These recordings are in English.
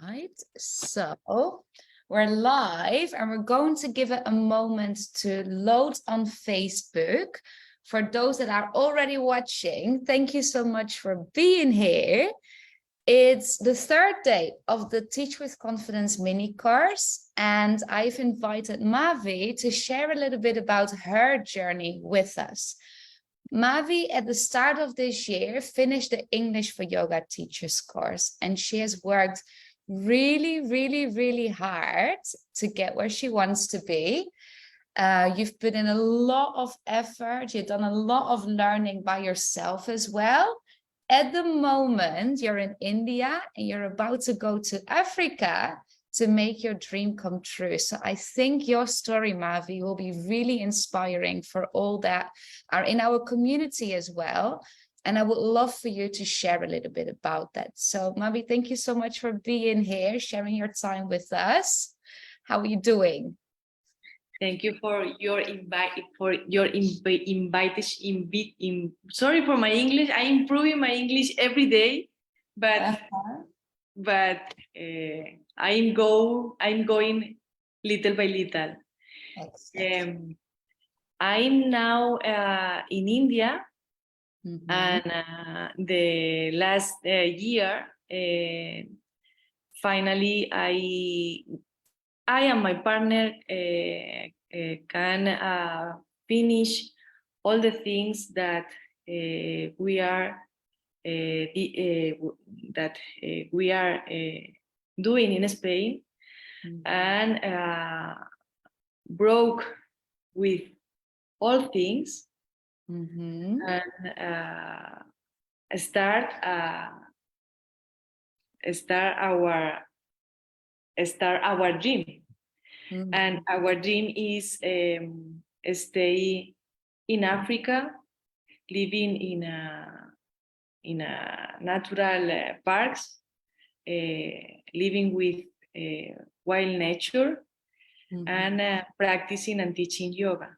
Right, so we're live and we're going to give it a moment to load on Facebook. For those that are already watching, thank you so much for being here. It's the third day of the Teach with Confidence mini course, and I've invited Mavi to share a little bit about her journey with us. Mavi, at the start of this year, finished the English for Yoga Teachers course, and she has worked really hard to get where she wants to be. You've put in a lot of effort. You've done a lot of learning by yourself as well. At the moment, you're in India and you're about to go to Africa to make your dream come true. So I think your story, Mavi, will be really inspiring for all that are in our community as well. And I would love for you to share a little bit about that. So Mavi, thank you so much for being here, sharing your time with us. How are you doing? Thank you for your invitation. Sorry for my English. I'm improving my English every day, but I'm going little by little. I'm now in India, and the last year, finally, I and my partner can finish all the things that we are doing in Spain, and broke with all things, and start our dream. And our dream is stay in Africa, living in a natural parks, living with wild nature, and practicing and teaching yoga.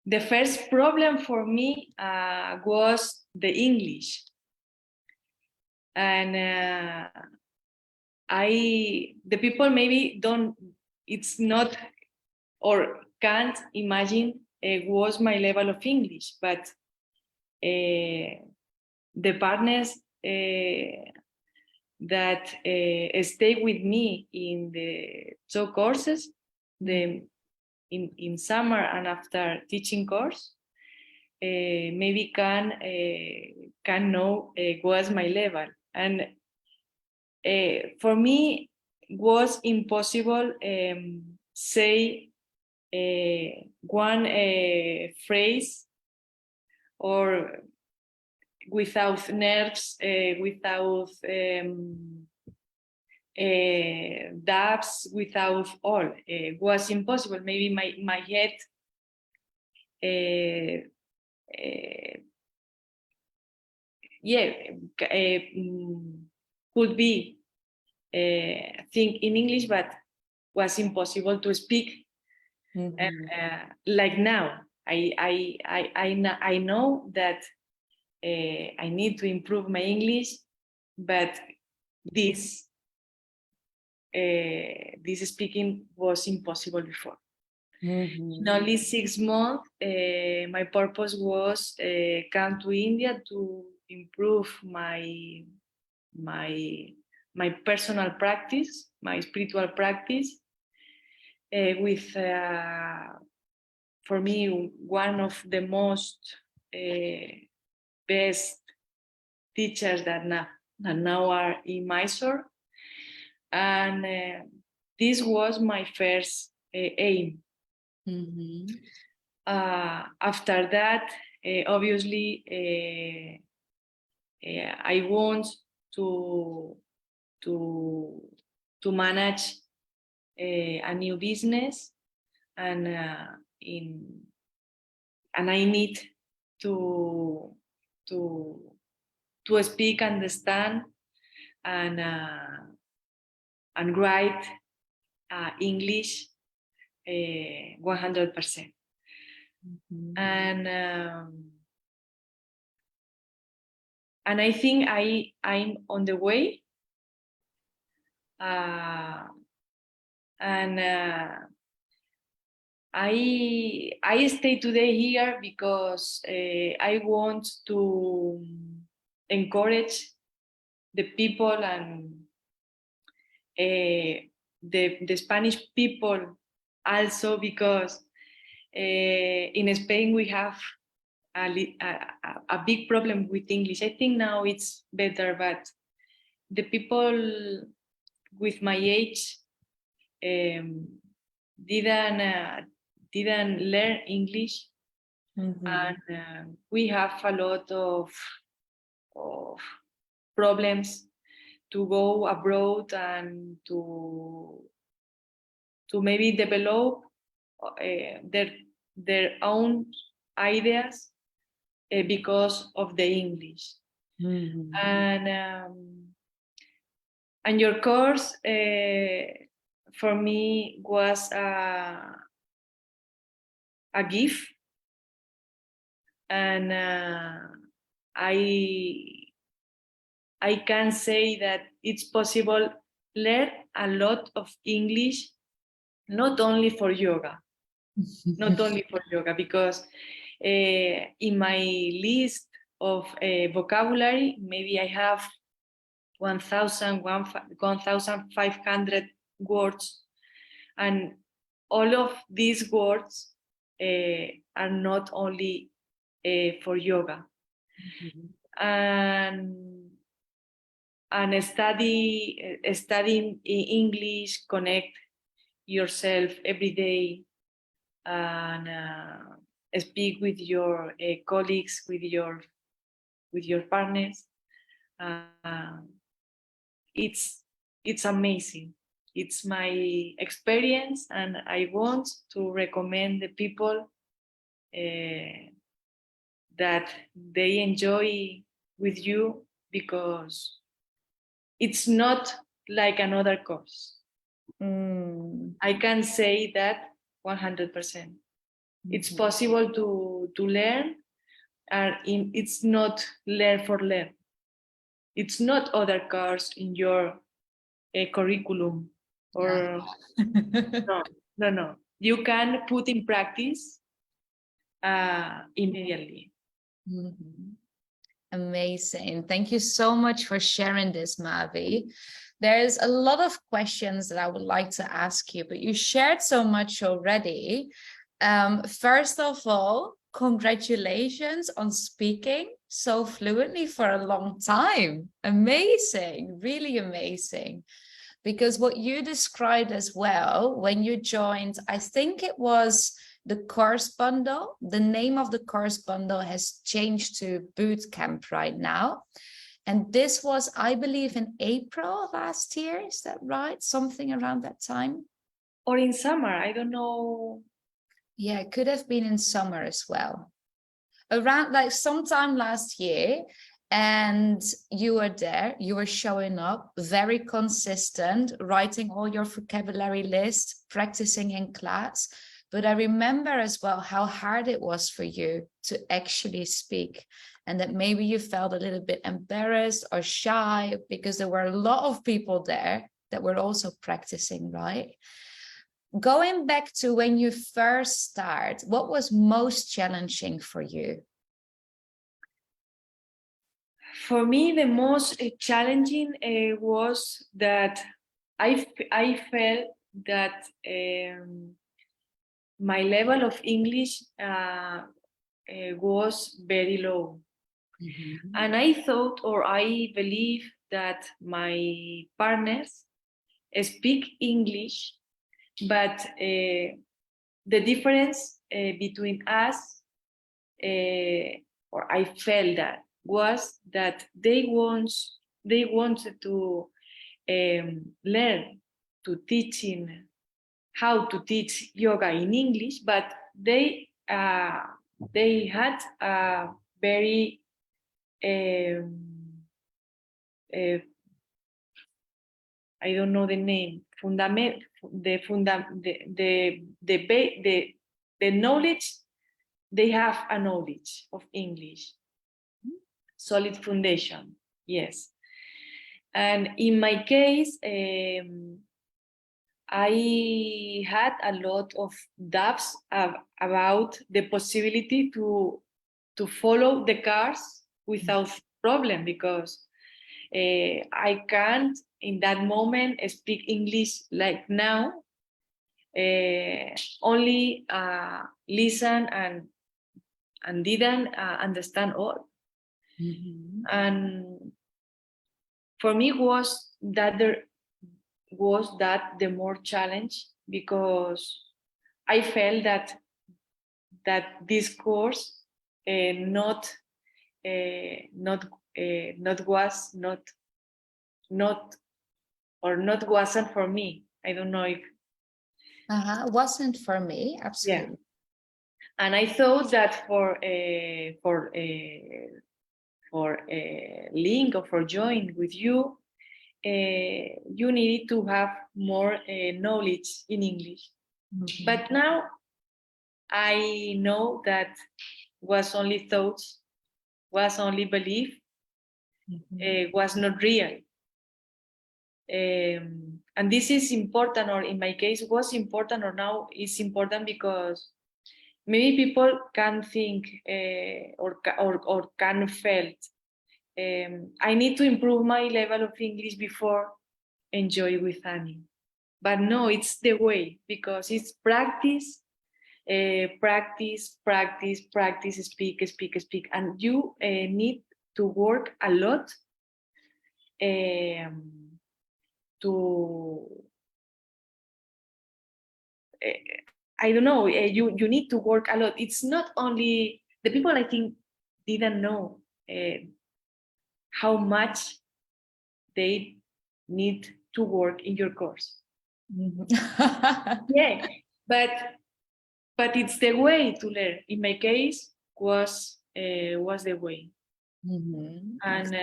The first problem for me was the English. And the people maybe it's not or can't imagine was my level of English, but the partners that stay with me in the two courses, in summer and after teaching course, maybe can know was my level. And for me was impossible say one phrase or without nerves, without dabs, without all. Was impossible. Maybe my head could be think in English, but was impossible to speak like now. I know that I need to improve my English, but this speaking was impossible before. In only 6 months, my purpose was come to India to improve my personal practice, my spiritual practice, with for me one of the most best teachers that now are in Mysore, and this was my first aim. After that, obviously, I want to manage a new business, and I need to speak, understand, and write English 100%. And and I think I'm on the way. And I stay today here because I want to encourage the people and the Spanish people also, because in Spain we have a big problem with English. I think now it's better, but the people with my age didn't learn English, and we have a lot of problems to go abroad and to maybe develop their own ideas because of the English. And your course for me was a gift, and I can say that it's possible learn a lot of English, not only for yoga, because in my list of vocabulary, maybe I have 1,500 words, and all of these words are not only for yoga. And studying English, connect yourself every day, and speak with your colleagues, with your partners. It's amazing. It's my experience, and I want to recommend the people that they enjoy with you, because it's not like another course. I can say that 100%. It's possible to learn, and it's not learn for learn. It's not other course in your curriculum, or no. You can put in practice immediately. Amazing. Thank you so much for sharing this, Mavi. There's a lot of questions that I would like to ask you, but you shared so much already. First of all, congratulations on speaking so fluently for a long time. Amazing, really amazing. Because what you described as well, when you joined, I think it was the course bundle. The name of the course bundle has changed to boot camp right now. And this was, I believe, in April last year. Is that right? Something around that time? Or in summer, I don't know. Yeah, it could have been in summer as well. Around like sometime last year. And you were there, you were showing up, very consistent, writing all your vocabulary list, practicing in class. But I remember as well how hard it was for you to actually speak, and that maybe you felt a little bit embarrassed or shy because there were a lot of people there that were also practicing, right? Going back to when you first started, what was most challenging for you? For me, the most challenging was that I felt that my level of English was very low. And I thought, or I believe, that my partners speak English, but the difference between us, or I felt that, was that they wanted to learn to how to teach yoga in English, but they had a very I don't know the name, the knowledge. They have a knowledge of English, solid foundation. Yes. And in my case, I had a lot of doubts about the possibility to follow the cars without problem, because I can't in that moment speak English like now. Only listen and didn't understand all. And for me was that the more challenge, because I felt that this course not wasn't for me. I don't know if Wasn't for me, yeah. absolutely. And I thought that for link or for join with you, you needed to have more knowledge in English. But now I know that was only thoughts, was only belief, was not real. And this is important, or in my case was important, or now is important, because maybe people can think or can felt I need to improve my level of English before enjoy with Annie. But no, it's the way, because it's practice, practice, speak, and you need to work a lot to I don't know, you need to work a lot. It's not only the people, I think, didn't know how much they need to work in your course. Yeah, but it's the way to learn. In my case, was the way. And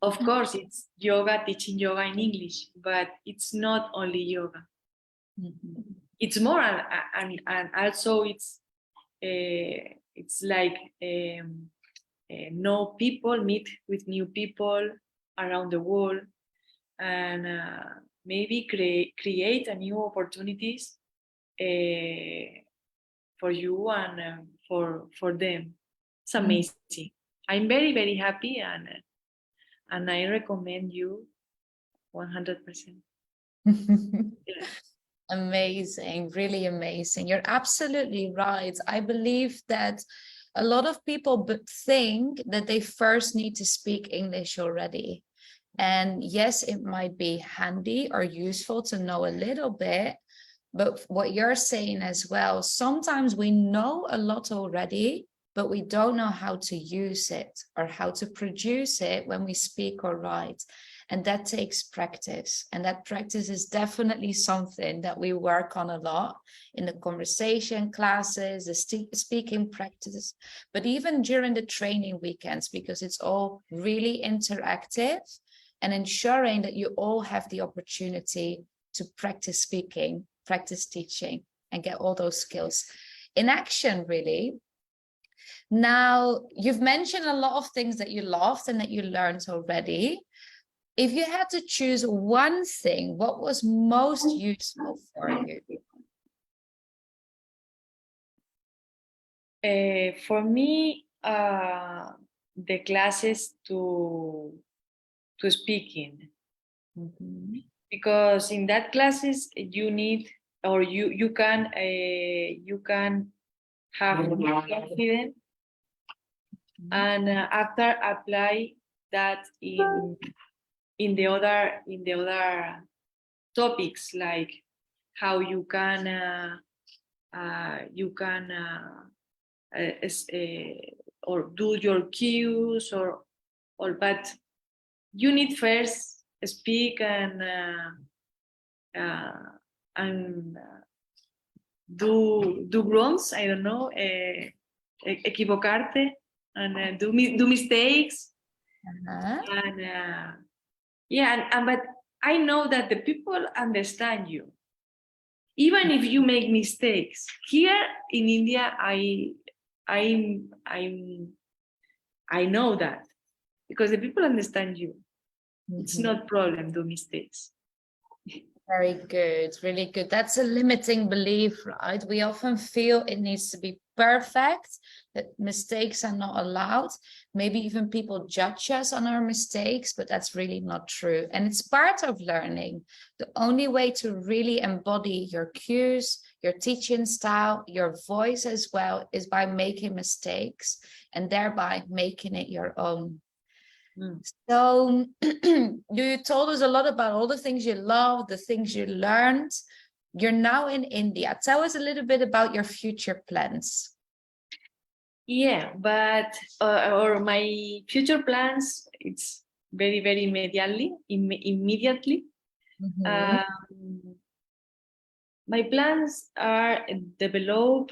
of course, it's yoga, teaching yoga in English, but it's not only yoga. It's more, and also it's like know people, meet with new people around the world, and maybe create a new opportunities for you and for them. It's amazing. I'm very, very happy, and I recommend you 100%. Yeah. Amazing, really amazing. You're absolutely right. I believe that a lot of people think that they first need to speak English already. And yes, it might be handy or useful to know a little bit, but what you're saying as well, sometimes we know a lot already, but we don't know how to use it or how to produce it when we speak or write. And that takes practice. And that practice is definitely something that we work on a lot in the conversation classes, the speaking practice, but even during the training weekends, because it's all really interactive, and ensuring that you all have the opportunity to practice speaking, practice teaching, and get all those skills in action, really. Now, you've mentioned a lot of things that you loved and that you learned already. If you had to choose one thing, what was most useful for you? For me, the classes to speaking, because in that classes you need, or you can have confidence, and after apply that in the other topics, like how you can or do your cues, or but you need first speak and do wrongs, I don't know, equivocarte, and do mistakes. And yeah, and but I know that the people understand you, even if you make mistakes. Here in India, I know that because the people understand you. It's Mhm. not problem do mistakes. Very good, really good. That's a limiting belief, right? We often feel it needs to be perfect, that mistakes are not allowed. Maybe even people judge us on our mistakes, but that's really not true. And it's part of learning. The only way to really embody your cues, your teaching style, your voice as well, is by making mistakes and thereby making it your own. Mm. So you told us a lot about all the things you love, the things you learned. You're now in India. Tell us a little bit about your future plans. Yeah, but or my future plans, it's very, very immediately. Mhm. Um, my plans are develop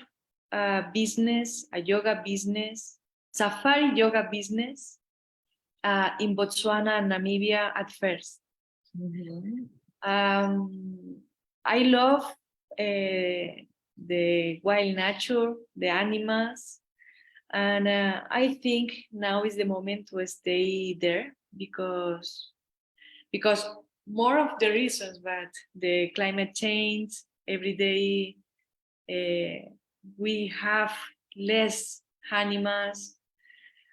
a business, a yoga business, safari yoga business in Botswana and Namibia at first. Mhm. Um, I love the wild nature, the animals, and I think now is the moment to stay there because more of the reasons, but the climate change every day uh, we have less animals,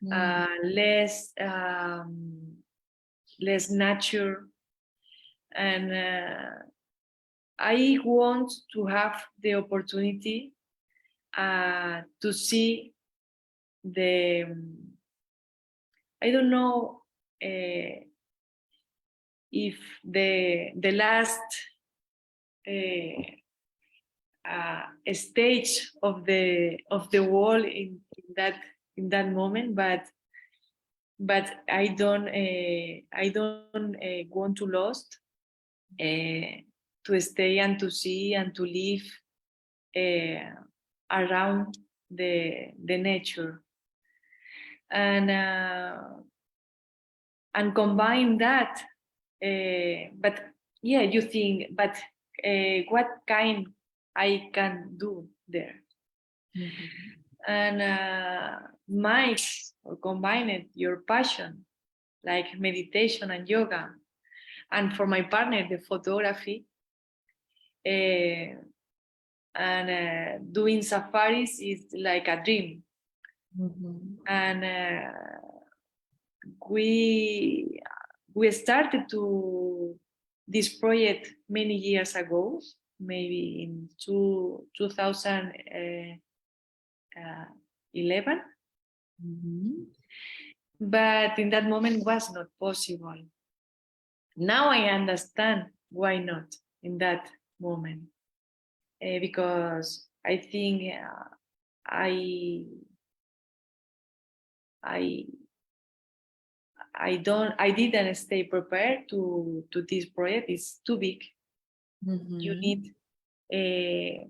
Mhm. less nature, and I want to have the opportunity to see the I don't know if the last uh, stage of the world in that moment, but I don't want to lost to stay and to see and to live uh, around the nature and and combine that. But yeah, you think, but what kind I can do there, Mhm. and mix or combine it your passion like meditation and yoga, and for my partner the photography, uh, and doing safaris is like a dream, Mhm. and we we started to this project many years ago, maybe in 2011, Mhm. but in that moment was not possible. Now I understand why not in that moment, because I think I I I didn't stay prepared to this project. It's too big. You Mhm. need uh,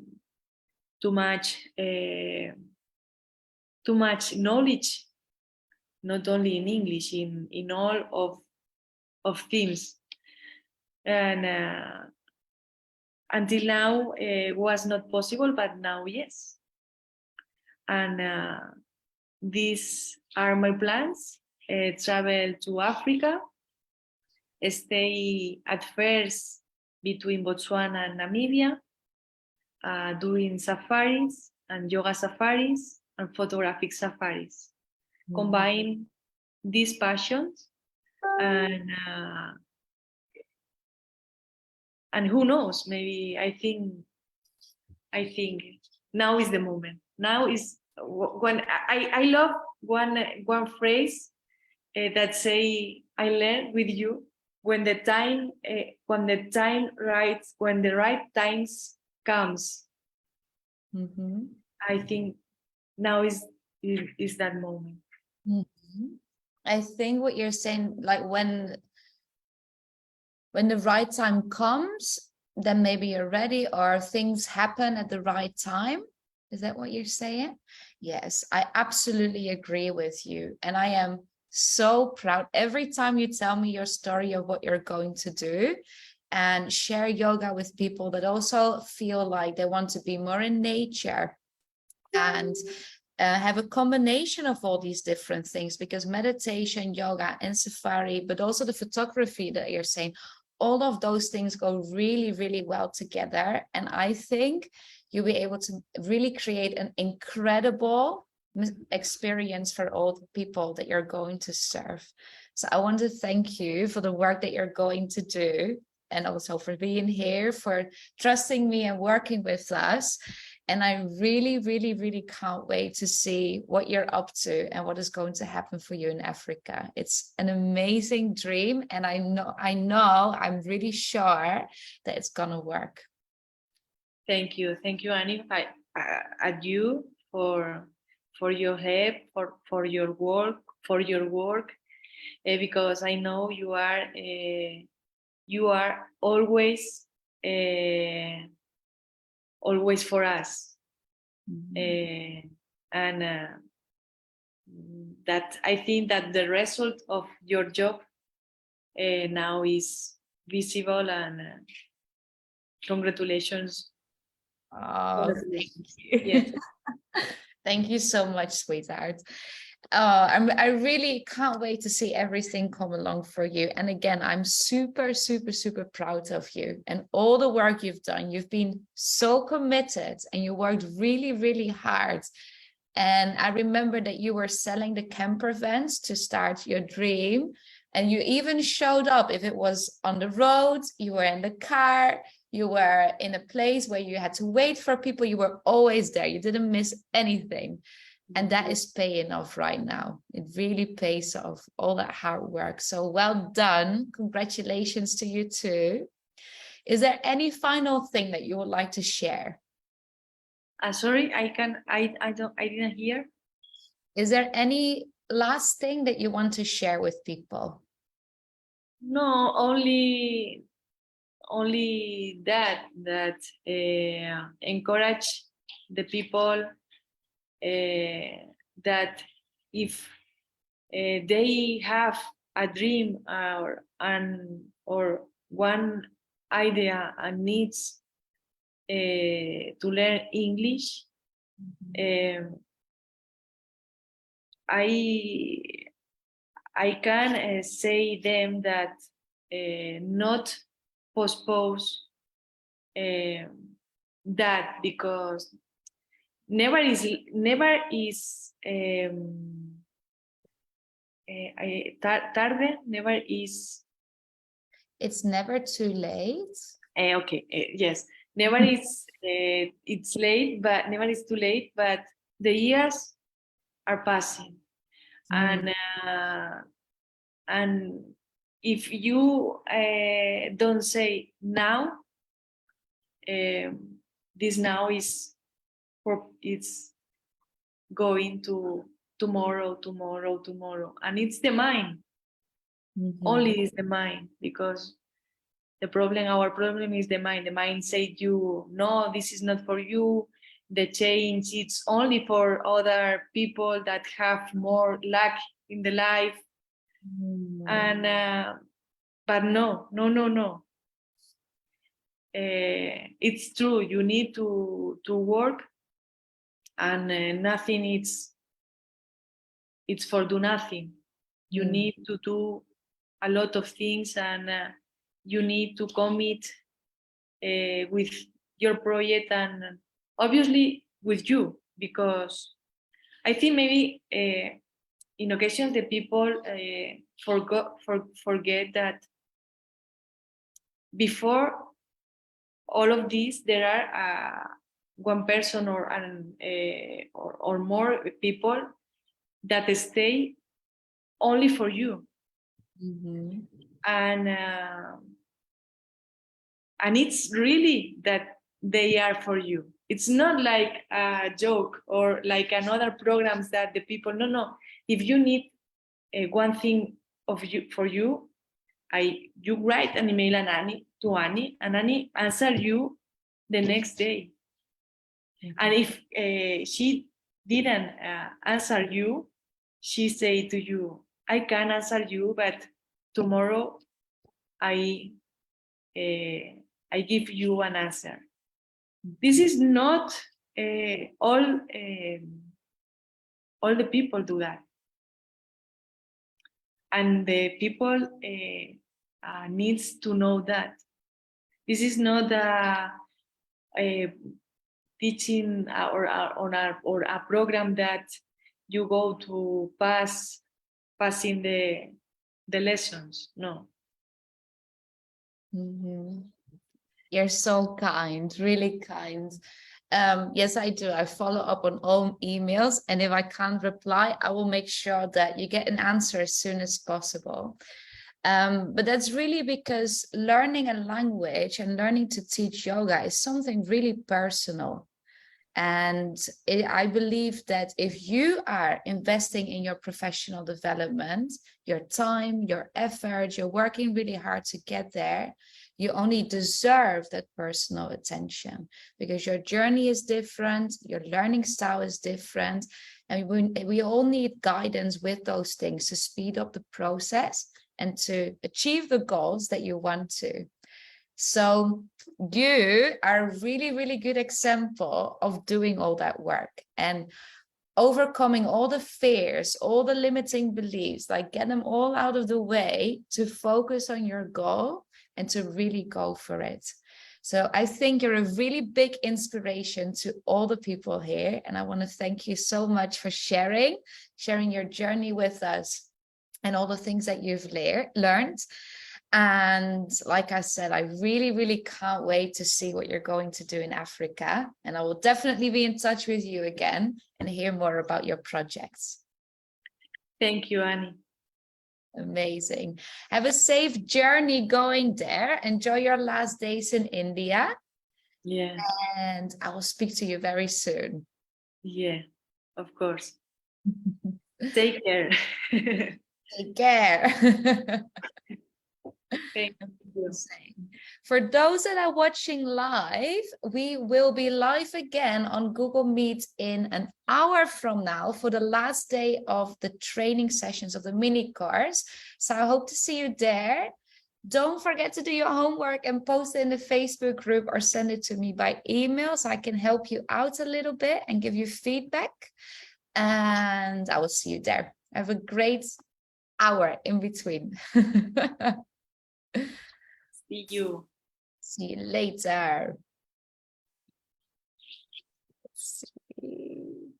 too much too much knowledge, not only in English, in all of themes, and until now was not possible, but now yes, and these are my plans. Travel to Africa, stay at first between Botswana and Namibia, doing safaris and yoga safaris and photographic safaris. Mhm. Combine these passions, and who knows, maybe I think now is the moment. Now is when I love one phrase that say I learned with you, when the time right, when the right times comes. Mhm. I think now is that moment. Mhm. I think what you're saying, like when the right time comes, then maybe you're ready or things happen at the right time. Is that what you're saying? Yes, I absolutely agree with you. And I am so proud every time you tell me your story of what you're going to do and share yoga with people that also feel like they want to be more in nature and have a combination of all these different things, because meditation, yoga, and safari, but also the photography that you're saying, all of those things go really, really well together. And I think you'll be able to really create an incredible experience for all the people that you're going to serve. So I want to thank you for the work that you're going to do, and also for being here, for trusting me and working with us. And I really, really, really can't wait to see what you're up to and what is going to happen for you in Africa. It's an amazing dream. And I'm really sure that it's gonna work. Thank you, Annie. At you for your help, for your work, because I know you are always for us. And that I think that the result of your job now is visible, and congratulations. Oh, thank you. Yes. Thank you so much, sweetheart. I really can't wait to see everything come along for you. And again, I'm super, super, super proud of you and all the work you've done. You've been so committed and you worked really, really hard. And I remember that you were selling the camper vans to start your dream. And you even showed up, if it was on the road, you were in the car, you were in a place where you had to wait for people, you were always there. You didn't miss anything. And that is paying off right now. It really pays off, all that hard work. So well done. Congratulations to you too. Is there any final thing that you would like to share? Sorry, I didn't hear. Is there any last thing that you want to share with people? No, only that encourage the people that if they have a dream or one idea and needs to learn English, I can say them that not postpone that, because never is tarde, never is. It's never too late. Okay, yes, never is. It's late, but never is too late. But the years are passing, and if you don't say now, this now is it's going to tomorrow, and it's the mind. Only is the mind, because our problem is the mind. The mind said you, no, this is not for you. The change, it's only for other people that have more luck in the life. And but no. It's true. You need to work, and nothing it's for do nothing. You need to do a lot of things, and you need to commit with your project, and obviously with you, because I think maybe in occasions the people forget that before all of this there are one person or more people that stay only for you. And it's really that they are for you. It's not like a joke or like another programs that the people, no. If you need one thing for you, you write an email to Annie, and Annie answer you the next day. And if she didn't answer you, she say to you, I can answer you, but tomorrow I give you an answer. This is not all all the people do that. And the people needs to know that this is not a teaching or a program that you go to passing the lessons. No. Mhm. You're so kind, really kind. Yes, I do. I follow up on all emails, and if I can't reply, I will make sure that you get an answer as soon as possible. But that's really because learning a language and learning to teach yoga is something really personal. And I believe that if you are investing in your professional development, your time, your effort, you're working really hard to get there, you only deserve that personal attention because your journey is different, your learning style is different. And we all need guidance with those things to speed up the process and to achieve the goals that you want to. So you are a really, really good example of doing all that work and overcoming all the fears, all the limiting beliefs, like get them all out of the way to focus on your goal and to really go for it. So I think you're a really big inspiration to all the people here. And I want to thank you so much for sharing your journey with us and all the things that you've learned. And like I said, I really, really can't wait to see what you're going to do in Africa. And I will definitely be in touch with you again and hear more about your projects. Thank you, Annie. Amazing. Have a safe journey going there. Enjoy your last days in India. Yeah. And I will speak to you very soon. Yeah, of course. Take care. Take care. Thank you. For those that are watching live, we will be live again on Google Meet in an hour from now for the last day of the training sessions of the mini course. So I hope to see you there. Don't forget to do your homework and post it in the Facebook group or send it to me by email so I can help you out a little bit and give you feedback. And I will see you there. Have a great hour in between. See you. See you later. Let's see.